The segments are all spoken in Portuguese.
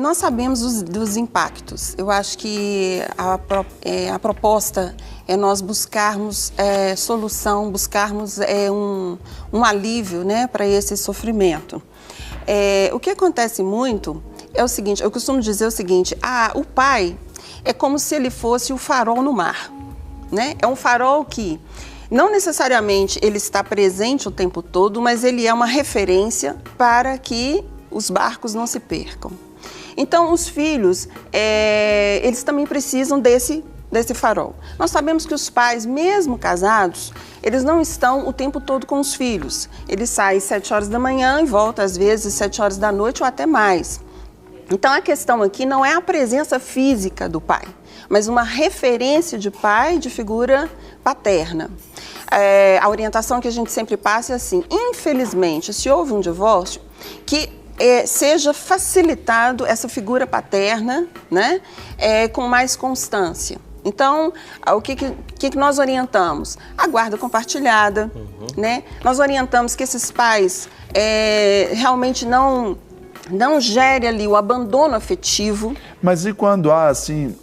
Nós sabemos dos impactos. Eu acho que a proposta é nós buscarmos solução, buscarmos um alívio, né, para esse sofrimento. O que acontece muito é o seguinte, eu costumo dizer o seguinte, o pai é como se ele fosse o farol no mar, né? É um farol que não necessariamente ele está presente o tempo todo, mas ele é uma referência para que os barcos não se percam. Então, os filhos, eles também precisam desse farol. Nós sabemos que os pais, mesmo casados, eles não estão o tempo todo com os filhos. Eles saem às 7 horas da manhã e voltam, às vezes, às 7 horas da noite ou até mais. Então, a questão aqui não é a presença física do pai, mas uma referência de pai, de figura paterna. A orientação que a gente sempre passa é assim, infelizmente, se houve um divórcio, que seja facilitado essa figura paterna, né, com mais constância. Então, o que nós orientamos? A guarda compartilhada, né? Nós orientamos que esses pais realmente não gere ali o abandono afetivo. Mas e quando há, assim,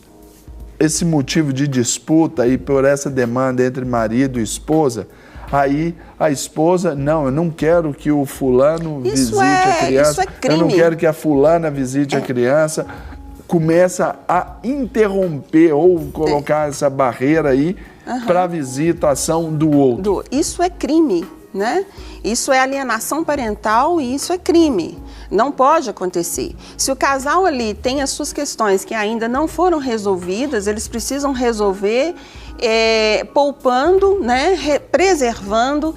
esse motivo de disputa aí por essa demanda entre marido e esposa, aí a esposa, não, eu não quero que o fulano visite a criança, isso é crime. Eu não quero que a fulana visite a criança, começa a interromper ou colocar essa barreira aí para a visitação do outro. Isso é crime, né? Isso é alienação parental e isso é crime. Não pode acontecer. Se o casal ali tem as suas questões que ainda não foram resolvidas, eles precisam resolver poupando, né, preservando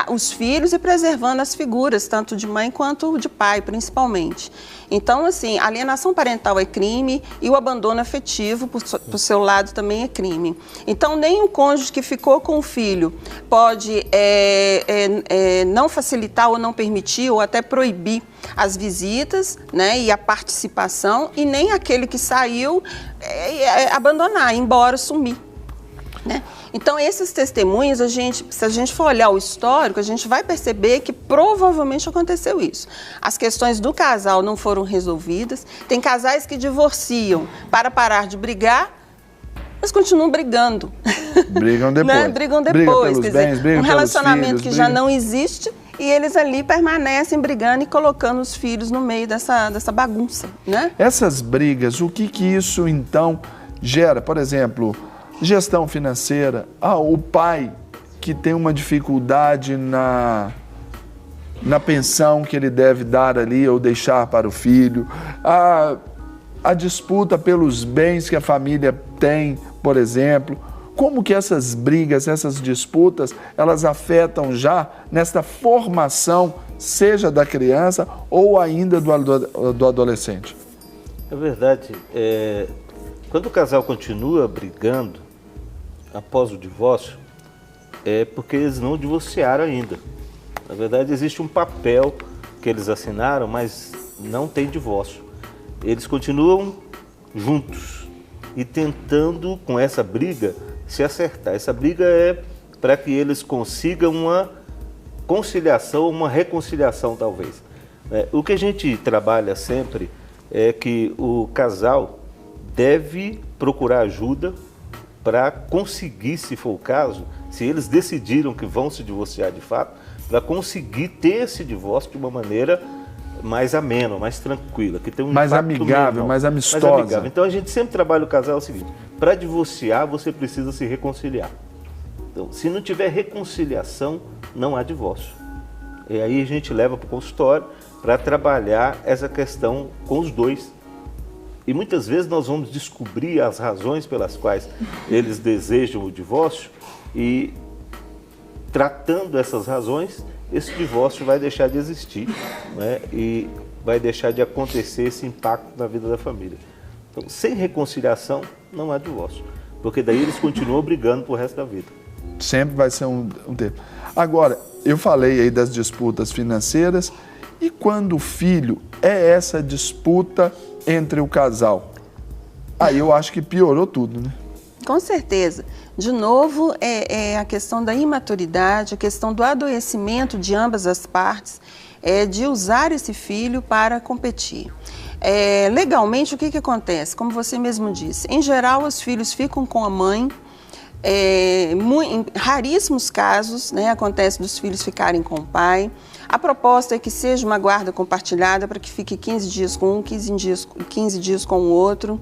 os filhos e preservando as figuras, tanto de mãe quanto de pai, principalmente. Então, assim, a alienação parental é crime e o abandono afetivo, por seu lado, também é crime. Então, nem o cônjuge que ficou com o filho pode não facilitar ou não permitir ou até proibir as visitas, né, e a participação, e nem aquele que saiu abandonar, ir embora, sumir. Né? Então, esses testemunhos, se a gente for olhar o histórico, a gente vai perceber que provavelmente aconteceu isso. As questões do casal não foram resolvidas, tem casais que divorciam para parar de brigar, mas continuam brigando. Brigam depois. Né? Brigam depois. Briga pelos bens, um relacionamento que já briga... não existe e eles ali permanecem brigando e colocando os filhos no meio dessa bagunça. Né? Essas brigas, o que isso então gera? Por exemplo... Gestão financeira, o pai que tem uma dificuldade na pensão que ele deve dar ali ou deixar para o filho, a disputa pelos bens que a família tem, por exemplo. Como que essas brigas, essas disputas, elas afetam já nesta formação, seja da criança ou ainda do adolescente? É verdade. Quando o casal continua brigando, após o divórcio, é porque eles não divorciaram ainda. Na verdade, existe um papel que eles assinaram, mas não tem divórcio. Eles continuam juntos e tentando, com essa briga, se acertar. Essa briga é para que eles consigam uma conciliação, uma reconciliação, talvez. O que a gente trabalha sempre é que o casal deve procurar ajuda para conseguir, se for o caso, se eles decidiram que vão se divorciar de fato, para conseguir ter esse divórcio de uma maneira mais amena, mais tranquila, que tem um mais impacto amigável, menor, mais amistosa. Mais amigável. Então a gente sempre trabalha o casal o seguinte: para divorciar você precisa se reconciliar. Então, se não tiver reconciliação, não há divórcio. E aí a gente leva para o consultório para trabalhar essa questão com os dois. E muitas vezes nós vamos descobrir as razões pelas quais eles desejam o divórcio e, tratando essas razões, esse divórcio vai deixar de existir, né? E vai deixar de acontecer esse impacto na vida da família. Então, sem reconciliação, não há divórcio, porque daí eles continuam brigando pro resto da vida. Sempre vai ser um tempo. Agora, eu falei aí das disputas financeiras, e quando o filho é essa disputa entre o casal, aí eu acho que piorou tudo, né? Com certeza. De novo, é a questão da imaturidade, a questão do adoecimento de ambas as partes, de usar esse filho para competir. Legalmente, o que acontece? Como você mesmo disse, em geral, os filhos ficam com a mãe. Em raríssimos casos, né, acontece dos filhos ficarem com o pai. A proposta é que seja uma guarda compartilhada para que fique 15 dias com um, 15 dias com o outro,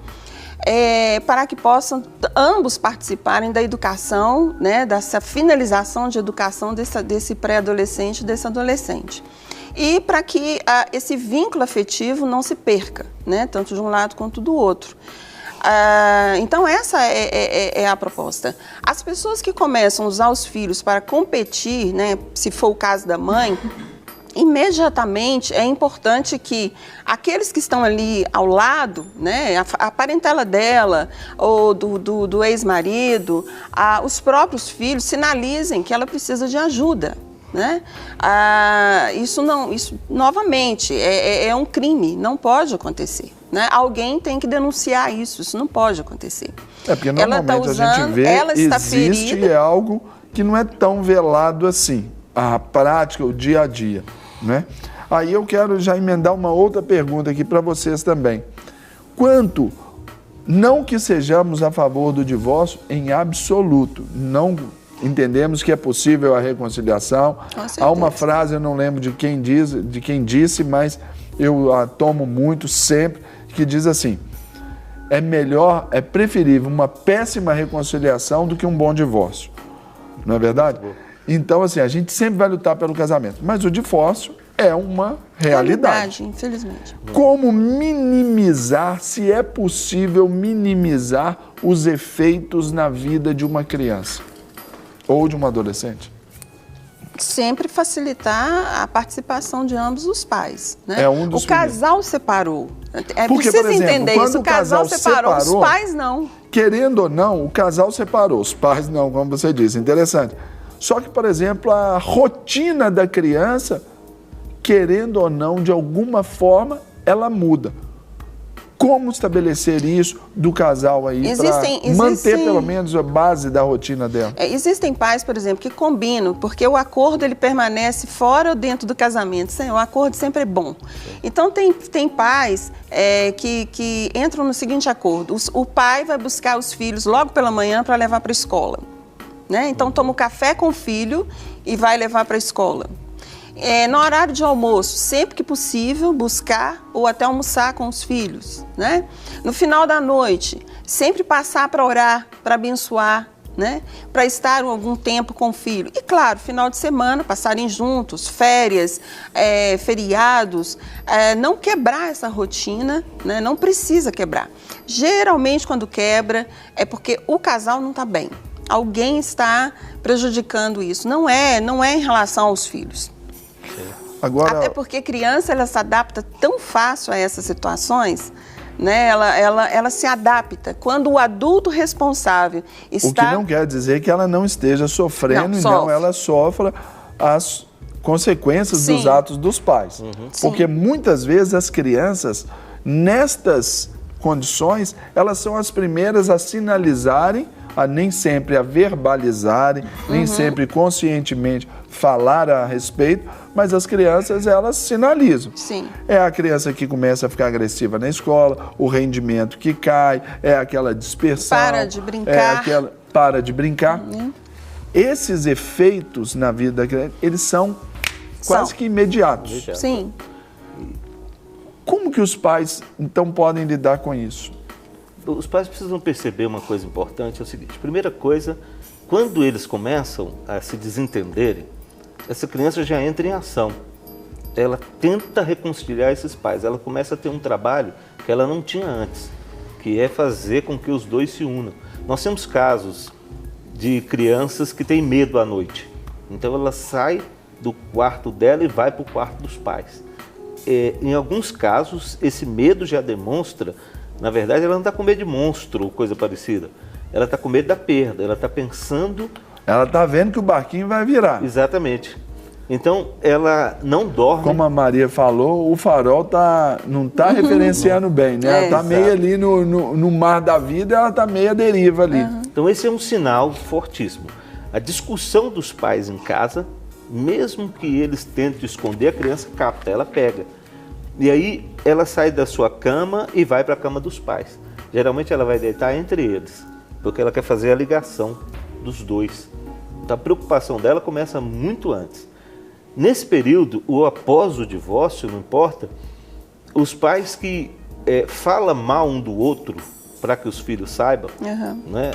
para que possam ambos participarem da educação, né, dessa finalização de educação desse pré-adolescente e desse adolescente. E para que esse vínculo afetivo não se perca, né, tanto de um lado quanto do outro. Então, essa é a proposta. As pessoas que começam a usar os filhos para competir, né, se for o caso da mãe, imediatamente é importante que aqueles que estão ali ao lado, né, a parentela dela ou do ex-marido, os próprios filhos sinalizem que ela precisa de ajuda. Né? Isso novamente é um crime, não pode acontecer. Né? Alguém tem que denunciar isso não pode acontecer. Porque normalmente a gente vê, existe e é algo que não é tão velado assim, a prática, o dia a dia. Né? Aí eu quero já emendar uma outra pergunta aqui para vocês também. Quanto, não que sejamos a favor do divórcio em absoluto, não entendemos que é possível a reconciliação. Há uma frase, eu não lembro de quem disse, mas eu a tomo muito sempre, que diz assim: é preferível uma péssima reconciliação do que um bom divórcio. Não é verdade? Então, assim, a gente sempre vai lutar pelo casamento, mas o divórcio é uma realidade. Infelizmente. Como minimizar, se é possível minimizar os efeitos na vida de uma criança ou de um adolescente? Sempre facilitar a participação de ambos os pais. Né? O casal separou. Porque, precisa por exemplo, entender quando isso. O casal separou, os pais não. Querendo ou não, o casal separou, os pais não, como você disse. Interessante. Só que, por exemplo, a rotina da criança, querendo ou não, de alguma forma, ela muda. Como estabelecer isso do casal aí para manter pelo menos a base da rotina dela? Existem pais, por exemplo, que combinam, porque o acordo ele permanece fora ou dentro do casamento. O acordo sempre é bom. Então tem pais que entram no seguinte acordo: o pai vai buscar os filhos logo pela manhã para levar para a escola. Né? Então toma o café com o filho e vai levar para a escola. No horário de almoço, sempre que possível, buscar ou até almoçar com os filhos. Né? No final da noite, sempre passar para orar, para abençoar, né? Para estar algum tempo com o filho. E claro, final de semana, passarem juntos, férias, feriados, não quebrar essa rotina, né? Não precisa quebrar. Geralmente, quando quebra, é porque o casal não está bem. Alguém está prejudicando isso. Não é em relação aos filhos. Agora, até porque criança ela se adapta tão fácil a essas situações, né? Ela se adapta. Quando o adulto responsável está... O que não quer dizer que ela não esteja sofrendo, não ela sofra as consequências dos atos dos pais. Porque muitas vezes as crianças, nestas condições, elas são as primeiras a sinalizarem, nem sempre a verbalizarem, nem sempre conscientemente falar a respeito, mas as crianças, elas sinalizam. Sim. É a criança que começa a ficar agressiva na escola, o rendimento que cai, é aquela dispersão. Para de brincar. Para de brincar. Esses efeitos na vida da criança, eles são quase que imediatos. Sim. Como que os pais, então, podem lidar com isso? Os pais precisam perceber uma coisa importante, é o seguinte: primeira coisa, quando eles começam a se desentenderem, essa criança já entra em ação. Ela tenta reconciliar esses pais, ela começa a ter um trabalho que ela não tinha antes, que é fazer com que os dois se unam. Nós temos casos de crianças que têm medo à noite, então ela sai do quarto dela e vai para o quarto dos pais. Em alguns casos, esse medo já demonstra, na verdade, ela não está com medo de monstro ou coisa parecida. Ela está com medo da perda, ela está pensando... Ela está vendo que o barquinho vai virar. Exatamente. Então, ela não dorme... Como a Maria falou, o farol não está referenciando bem, né? Ela está meio ali no mar da vida, ela está meio à deriva ali. Então, esse é um sinal fortíssimo. A discussão dos pais em casa, mesmo que eles tentem esconder, a criança capta, ela pega. E aí, ela sai da sua cama e vai para a cama dos pais. Geralmente ela vai deitar entre eles, porque ela quer fazer a ligação dos dois. Então a preocupação dela começa muito antes. Nesse período, ou após o divórcio, não importa, os pais que falam mal um do outro, para que os filhos saibam, né,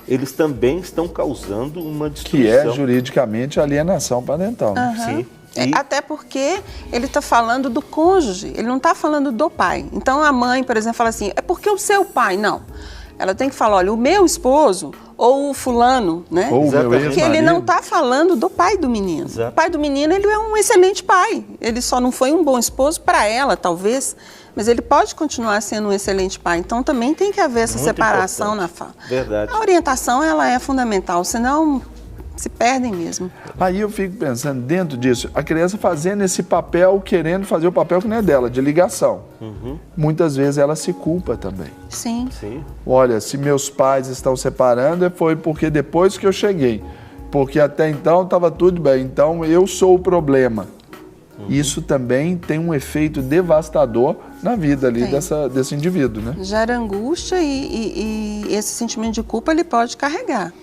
eles também estão causando uma destruição. Que é juridicamente alienação parental. Né? Sim. Até porque ele está falando do cônjuge, ele não está falando do pai. Então a mãe, por exemplo, fala assim, é porque o seu pai, não. Ela tem que falar, olha, o meu esposo ou o fulano, né? Ou o meu porque ele não está falando do pai do menino. Exato. O pai do menino, ele é um excelente pai. Ele só não foi um bom esposo para ela, talvez, mas ele pode continuar sendo um excelente pai. Então também tem que haver essa Muito separação importante. na fala. Verdade. A orientação, ela é fundamental, senão se perdem mesmo. Aí eu fico pensando, dentro disso, a criança fazendo esse papel, querendo fazer o papel que não é dela, de ligação. Muitas vezes ela se culpa também. Sim. Sim. Olha, se meus pais estão separando, foi porque depois que eu cheguei. Porque até então estava tudo bem, então eu sou o problema. Isso também tem um efeito devastador na vida ali desse indivíduo, né? Gera angústia e esse sentimento de culpa ele pode carregar.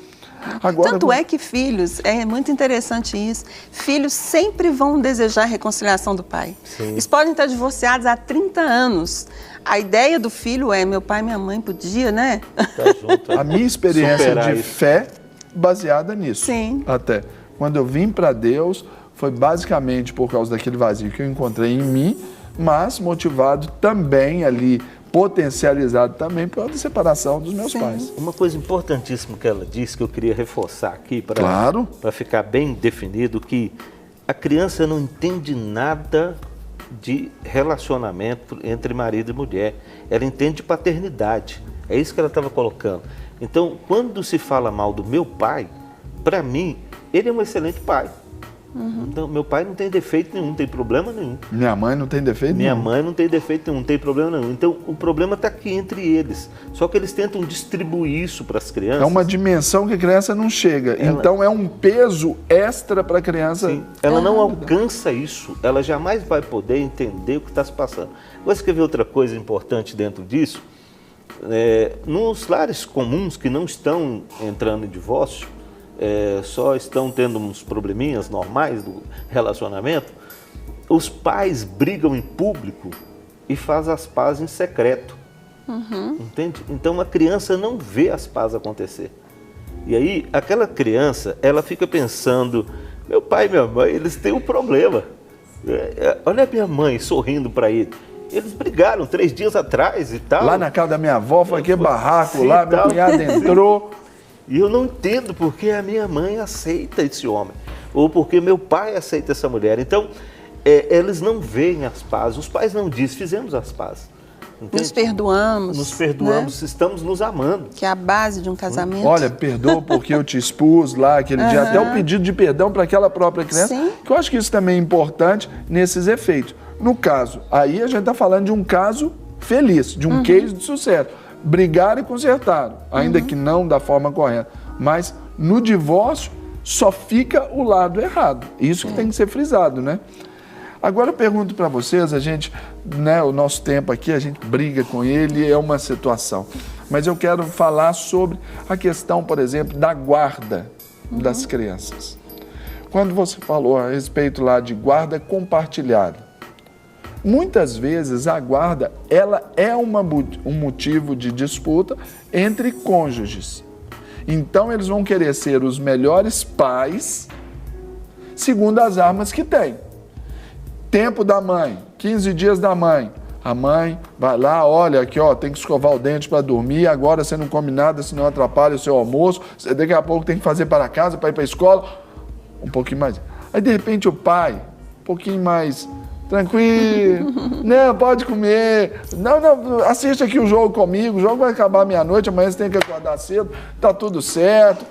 Agora, Tanto é que filhos, é muito interessante isso, filhos sempre vão desejar a reconciliação do pai. Sim. Eles podem estar divorciados há 30 anos. A ideia do filho é, meu pai e minha mãe podia, né? Tá junto. a minha experiência Superar de isso. fé baseada nisso. Sim. Até. Quando eu vim para Deus, foi basicamente por causa daquele vazio que eu encontrei em mim, mas motivado também ali, potencializado também pela separação dos meus pais. Uma coisa importantíssima que ela disse, que eu queria reforçar aqui, Claro. para ficar bem definido, que a criança não entende nada de relacionamento entre marido e mulher. Ela entende paternidade. É isso que ela estava colocando. Então, quando se fala mal do meu pai, para mim, ele é um excelente pai. Então, meu pai não tem defeito nenhum, não tem problema nenhum. Minha mãe não tem defeito Minha nenhum. mãe não tem defeito nenhum, não tem problema nenhum. Então, o problema está aqui entre eles. Só que eles tentam distribuir isso para as crianças. É uma dimensão que a criança não chega. Então é um peso extra para a criança. Sim, ela não alcança isso. Ela jamais vai poder entender o que está se passando. Você quer ver outra coisa importante dentro disso? Nos lares comuns que não estão entrando em divórcio, só estão tendo uns probleminhas normais do relacionamento, os pais brigam em público e fazem as pazes em secreto. Entende? Então a criança não vê as pazes acontecer. E aí aquela criança, ela fica pensando, meu pai e minha mãe, eles têm um problema. Olha a minha mãe sorrindo para ele. Eles brigaram 3 dias atrás e tal. Lá na casa da minha avó, foi aquele barraco Sim, lá, meu tal. cunhado entrou. E eu não entendo porque a minha mãe aceita esse homem, ou porque meu pai aceita essa mulher. Então, eles não veem as pazes, os pais não dizem, fizemos as pazes. Entende? Nos perdoamos. Nos perdoamos, estamos nos amando. Que é a base de um casamento. Olha, perdoa porque eu te expus lá aquele dia. Até o pedido de perdão para aquela própria criança. Sim. Que eu acho que isso também é importante nesses efeitos. No caso, aí a gente está falando de um caso feliz, de um case de sucesso. Brigaram e consertaram, ainda que não da forma correta. Mas no divórcio só fica o lado errado. Isso que tem que ser frisado, né? Agora eu pergunto para vocês, a gente, né, o nosso tempo aqui, a gente briga com ele, é uma situação. Mas eu quero falar sobre a questão, por exemplo, da guarda das crianças. Quando você falou a respeito lá de guarda compartilhada, muitas vezes a guarda ela é um motivo de disputa entre cônjuges. Então eles vão querer ser os melhores pais segundo as armas que têm. Tempo da mãe, 15 dias da mãe. A mãe vai lá, olha aqui, ó, tem que escovar o dente para dormir, agora você não come nada, senão atrapalha o seu almoço, você daqui a pouco tem que fazer para casa, para ir para a escola, um pouquinho mais. Aí de repente o pai, um pouquinho mais tranquilo, não, pode comer, não, assiste aqui o jogo comigo, o jogo vai acabar meia-noite, amanhã você tem que acordar cedo, tá tudo certo.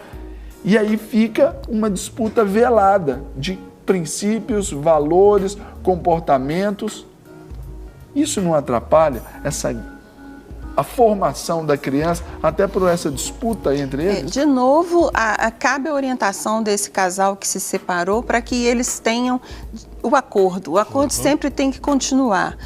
E aí fica uma disputa velada de princípios, valores, comportamentos. Isso não atrapalha essa a formação da criança, até por essa disputa entre eles? De novo, cabe a orientação desse casal que se separou para que eles tenham o acordo. O acordo sempre tem que continuar.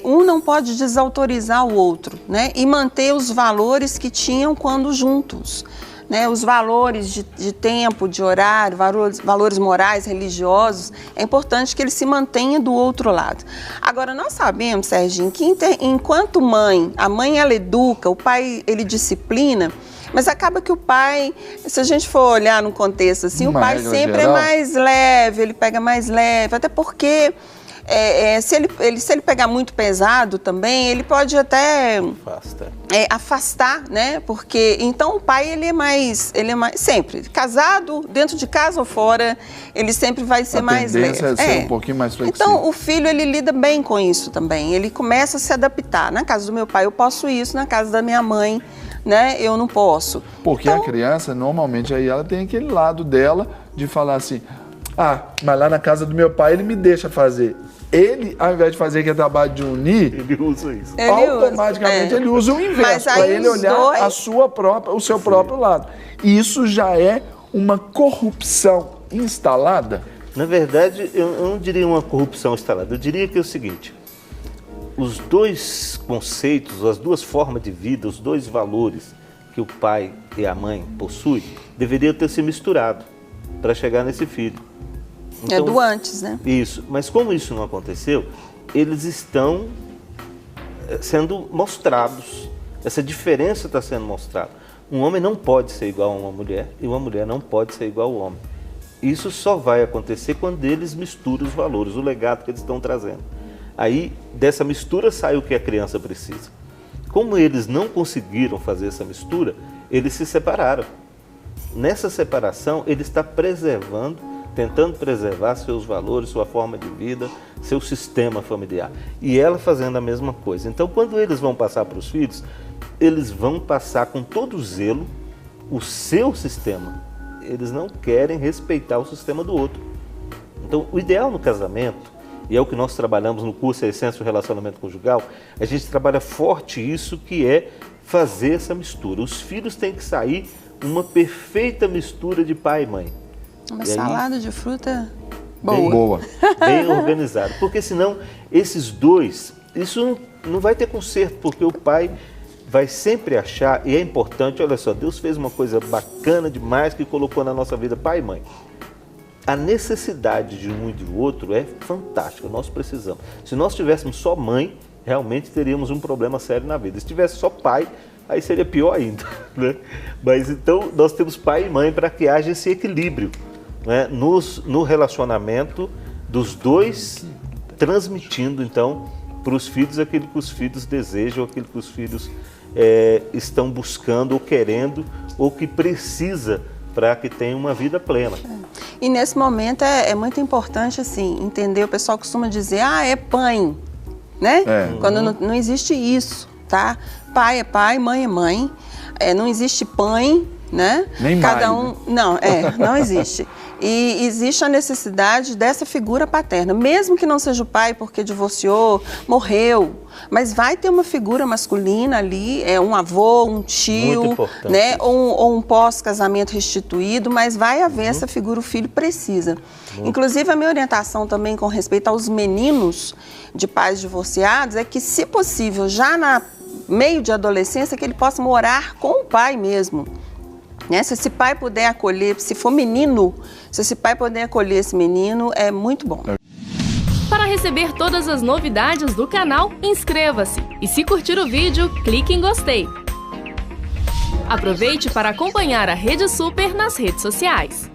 Um não pode desautorizar o outro, né? E manter os valores que tinham quando juntos. Né, os valores de tempo, de horário, valores morais, religiosos, é importante que ele se mantenha do outro lado. Agora, nós sabemos, Serginho, que enquanto mãe, a mãe ela educa, o pai ele disciplina, mas acaba que o pai, se a gente for olhar no contexto assim, o pai sempre é mais leve, ele pega mais leve, até porque se ele pegar muito pesado também, ele pode até afastar, né? Porque então o pai ele é mais sempre casado, dentro de casa ou fora, ele sempre vai ser mais leve. A tendência é ser um pouquinho mais flexível. Então o filho ele lida bem com isso também. Ele começa a se adaptar. Na casa do meu pai eu posso isso, na casa da minha mãe, né? Eu não posso. Porque então, a criança normalmente aí ela tem aquele lado dela de falar assim, mas lá na casa do meu pai ele me deixa fazer. Ele, ao invés de fazer aquele trabalho de unir, ele usa isso. Automaticamente ele usa o inverso, para ele olhar o seu próprio lado. E isso já é uma corrupção instalada? Na verdade, eu não diria uma corrupção instalada, eu diria que é o seguinte, os dois conceitos, as duas formas de vida, os dois valores que o pai e a mãe possuem, deveriam ter se misturado para chegar nesse filho. Então, do antes, né? Isso, mas como isso não aconteceu, eles estão sendo mostrados, essa diferença está sendo mostrada. Um homem não pode ser igual a uma mulher e uma mulher não pode ser igual ao homem. Isso só vai acontecer quando eles misturam os valores, o legado que eles estão trazendo. Aí, dessa mistura sai o que a criança precisa. Como eles não conseguiram fazer essa mistura, eles se separaram. Nessa separação, ele está tentando preservar seus valores, sua forma de vida, seu sistema familiar. E ela fazendo a mesma coisa. Então, quando eles vão passar para os filhos, eles vão passar com todo zelo o seu sistema. Eles não querem respeitar o sistema do outro. Então, o ideal no casamento, e é o que nós trabalhamos no curso A Essência do Relacionamento Conjugal, a gente trabalha forte isso, que é fazer essa mistura. Os filhos têm que sair uma perfeita mistura de pai e mãe. Uma salada de fruta boa. Bem organizado. Porque senão, esses dois, isso não vai ter conserto, porque o pai vai sempre achar, e é importante, olha só, Deus fez uma coisa bacana demais que colocou na nossa vida pai e mãe. A necessidade de um e do outro é fantástica, nós precisamos. Se nós tivéssemos só mãe, realmente teríamos um problema sério na vida. Se tivesse só pai, aí seria pior ainda, né? Mas então nós temos pai e mãe para que haja esse equilíbrio, né? No relacionamento dos dois, transmitindo então para os filhos aquilo que os filhos desejam, aquilo que os filhos estão buscando ou querendo ou que precisa para que tenha uma vida plena. E nesse momento é muito importante assim, entender, o pessoal costuma dizer, é pai, né? Quando não existe isso, tá? Pai é pai, mãe é mãe, não existe pai, né? Nem cada mãe, um, né? Não existe. E existe a necessidade dessa figura paterna, mesmo que não seja o pai porque divorciou, morreu, mas vai ter uma figura masculina ali, um avô, um tio, né? Ou um pós-casamento restituído, mas vai haver essa figura, o filho precisa. Inclusive, a minha orientação também com respeito aos meninos de pais divorciados é que, se possível, já na meio de adolescência, que ele possa morar com o pai mesmo. Né? Se esse pai puder acolher, se for menino, se esse pai puder acolher esse menino, é muito bom. Para receber todas as novidades do canal, inscreva-se e, se curtir o vídeo, clique em gostei. Aproveite para acompanhar a Rede Super nas redes sociais.